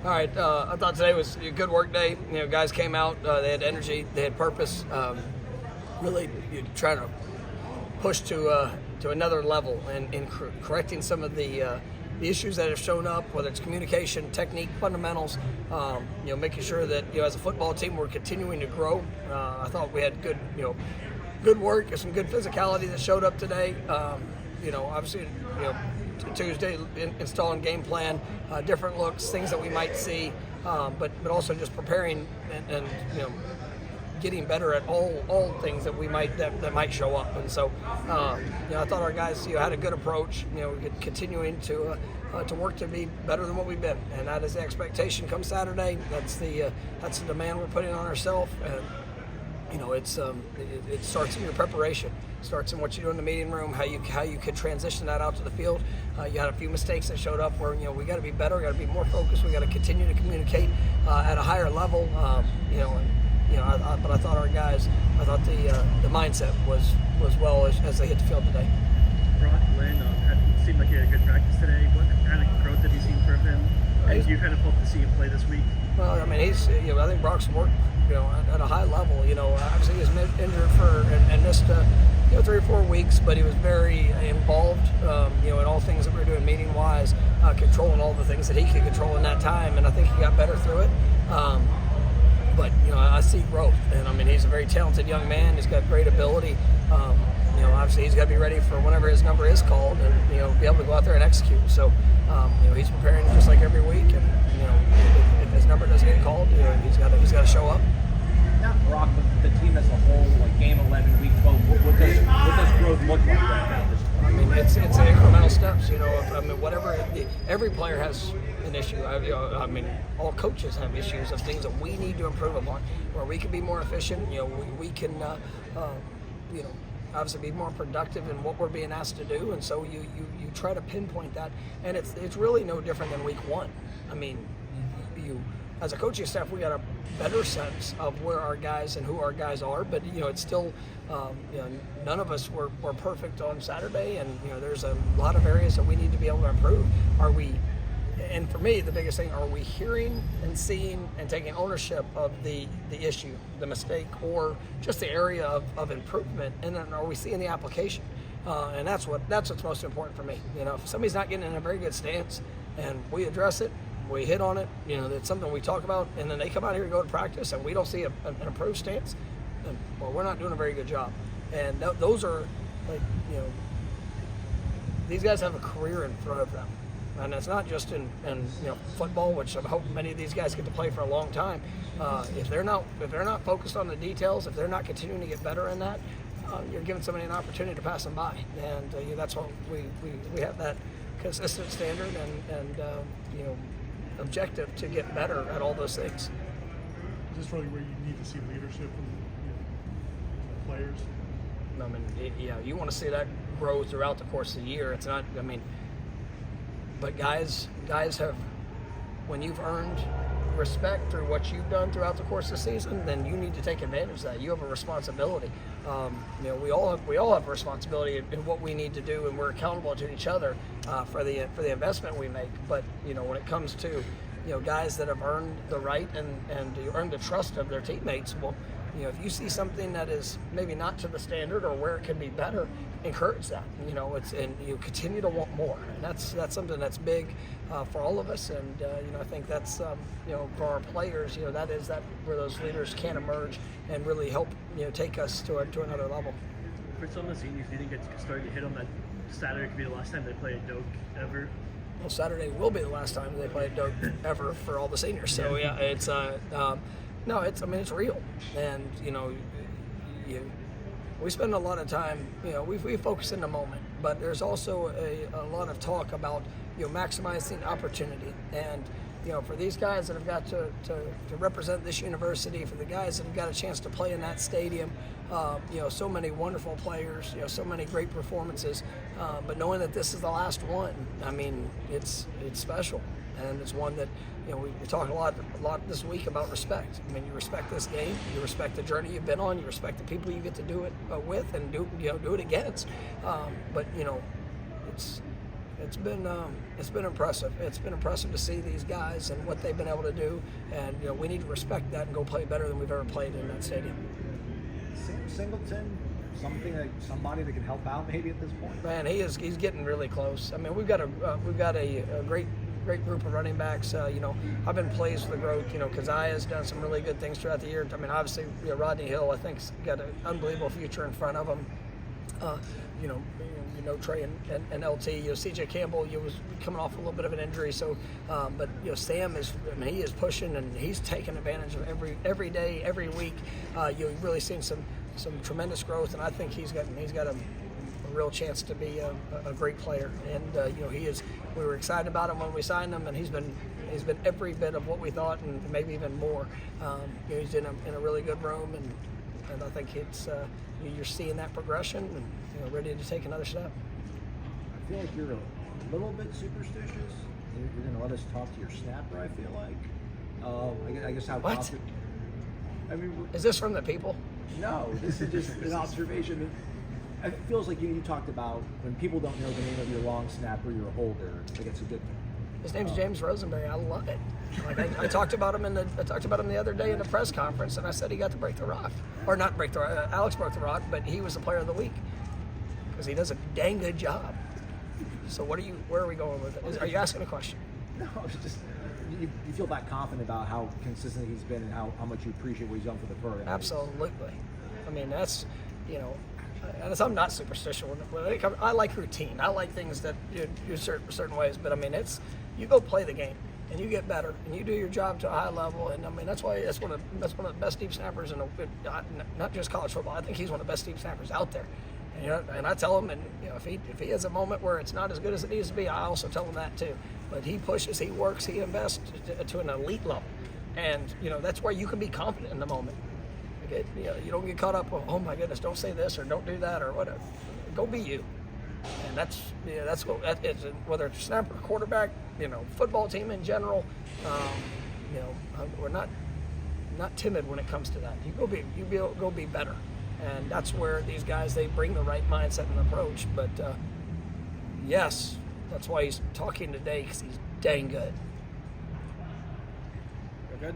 All right, I thought today was a good work day. Guys came out, they had energy, they had purpose. Really trying to push to another level and in correcting some of the issues that have shown up, whether it's communication, technique, fundamentals. Making sure that as a football team we're continuing to grow. I thought we had good work and some good physicality that showed up today. Obviously, Tuesday installing game plan, different looks, things that we might see, but also just preparing and getting better at all things that we might that might show up. And so I thought our guys had a good approach. Continuing to work to be better than what we've been, and that is the expectation come Saturday. That's the demand we're putting on ourselves. And it starts in your preparation. It starts in what you do in the meeting room, how you could transition that out to the field. You had a few mistakes that showed up where we got to be better, we got to be more focused, we got to continue to communicate at a higher level. But I thought our guys, the mindset was well as they hit the field today. Brock Lynn, it seemed like he had a good practice today. What kind of growth have you seen from him? And do you kind of hope to see him play this week? Well, I mean, I think Brock's worked at a high level. Obviously he was injured and missed 3 or 4 weeks, but he was very involved in all things that we were doing meeting wise, controlling all the things that he could control in that time, and I think he got better through it. But I see growth, and I mean, he's a very talented young man. He's got great ability. Obviously he's got to be ready for whenever his number is called, and be able to go out there and execute. So he's preparing just like every week, and if his number doesn't get called, he's got to show up. Not Brock, but the team as a whole, like game 11, week 12. What does growth look like right now? I mean, it's incremental steps. Whatever. Every player has an issue. All coaches have issues of things that we need to improve upon, where we can be more efficient. We can, obviously be more productive in what we're being asked to do. And so you try to pinpoint that, and it's really no different than week 1. I mean, as a coaching staff, we got a better sense of where our guys and who our guys are, but it's still none of us were perfect on Saturday, and there's a lot of areas that we need to be able to improve. And for me, the biggest thing, are we hearing and seeing and taking ownership of the issue, the mistake, or just the area of improvement, and then are we seeing the application? And that's what's most important for me. If somebody's not getting in a very good stance and we address it, we hit on it, it's something we talk about, and then they come out here and go to practice and we don't see an improved stance, then, well, we're not doing a very good job. And those are these guys have a career in front of them. And it's not just in football, which I hope many of these guys get to play for a long time. If they're not focused on the details, if they're not continuing to get better in that, you're giving somebody an opportunity to pass them by. And that's what we have, that consistent standard and objective to get better at all those things. Is this really where you need to see leadership from players? I mean, you want to see that grow throughout the course of the year. It's not, but guys have, when you've earned respect through what you've done throughout the course of the season, then you need to take advantage of that. You have a responsibility. We all have a responsibility in what we need to do, and we're accountable to each other for the investment we make. But when it comes to guys that have earned the right and earned the trust of their teammates, well, if you see something that is maybe not to the standard or where it can be better, encourage that. And you continue to want more, and that's something that's big for all of us. And I think that's for our players, that is where those leaders can emerge and really help take us to another level. For some of the seniors, do you think it's starting to hit on that Saturday could be the last time they play at Doak ever? Well, Saturday will be the last time they play at Doak ever for all the seniors. So yeah, it's no, it's real, and we spend a lot of time, we focus in the moment, but there's also a lot of talk about maximizing opportunity. And for these guys that have got to represent this university, for the guys that have got a chance to play in that stadium, so many wonderful players, so many great performances, but knowing that this is the last one, I mean, it's special. And it's one that, we talk a lot this week about respect. I mean, you respect this game, you respect the journey you've been on, you respect the people you get to do it with and do it against. But it's it's been impressive. It's been impressive to see these guys and what they've been able to do, and we need to respect that and go play better than we've ever played in that stadium. Sam Singleton, somebody that can help out maybe at this point. Man, he's getting really close. I mean, we've got a great group of running backs. I've been pleased with the growth. Kaziah's done some really good things throughout the year. I mean, obviously, Rodney Hill, I think, has got an unbelievable future in front of him. Trey and LT. CJ Campbell, was coming off a little bit of an injury. So, but Sam is. I mean, he is pushing and he's taking advantage of every day, every week. You've really seen some tremendous growth, and I think he's got a real chance to be a great player. And he is. We were excited about him when we signed him, and he's been every bit of what we thought, and maybe even more. He's in a really good room, and I think it's you're seeing that progression, and ready to take another step. I feel like you're a little bit superstitious. You're going to let us talk to your snapper. I feel like. I guess how. What? I mean, is this from the people? No, this is just an observation. It feels like you talked about when people don't know the name of your long snapper, you're a holder. Like it's a good thing. His name's James Rosenberry. I love it. Like I talked about him the other day in the press conference, and I said he got to break the rock, or not break the rock. Alex broke the rock, but he was the player of the week because he does a dang good job. So where are we going with it? Are you asking a question? No, it's just you feel that confident about how consistent he's been and how much you appreciate what he's done for the program. Absolutely. I mean, that's I'm not superstitious. I like routine. I like things that you do certain ways. But I mean, you go play the game and you get better and you do your job to a high level. And I mean, that's one of the best deep snappers not just college football. I think he's one of the best deep snappers out there. And I tell him, and if he has a moment where it's not as good as it needs to be, I also tell him that too. But he pushes, he works, he invests to an elite level, and that's where you can be confident in the moment. You don't get caught up. Oh my goodness, don't say this or don't do that or whatever. Go be you, and that's what it's, whether it's snapper, quarterback, football team in general. We're not timid when it comes to that. Go be better. And that's where these guys, they bring the right mindset and approach. But, yes, that's why he's talking today, because he's dang good. You're good?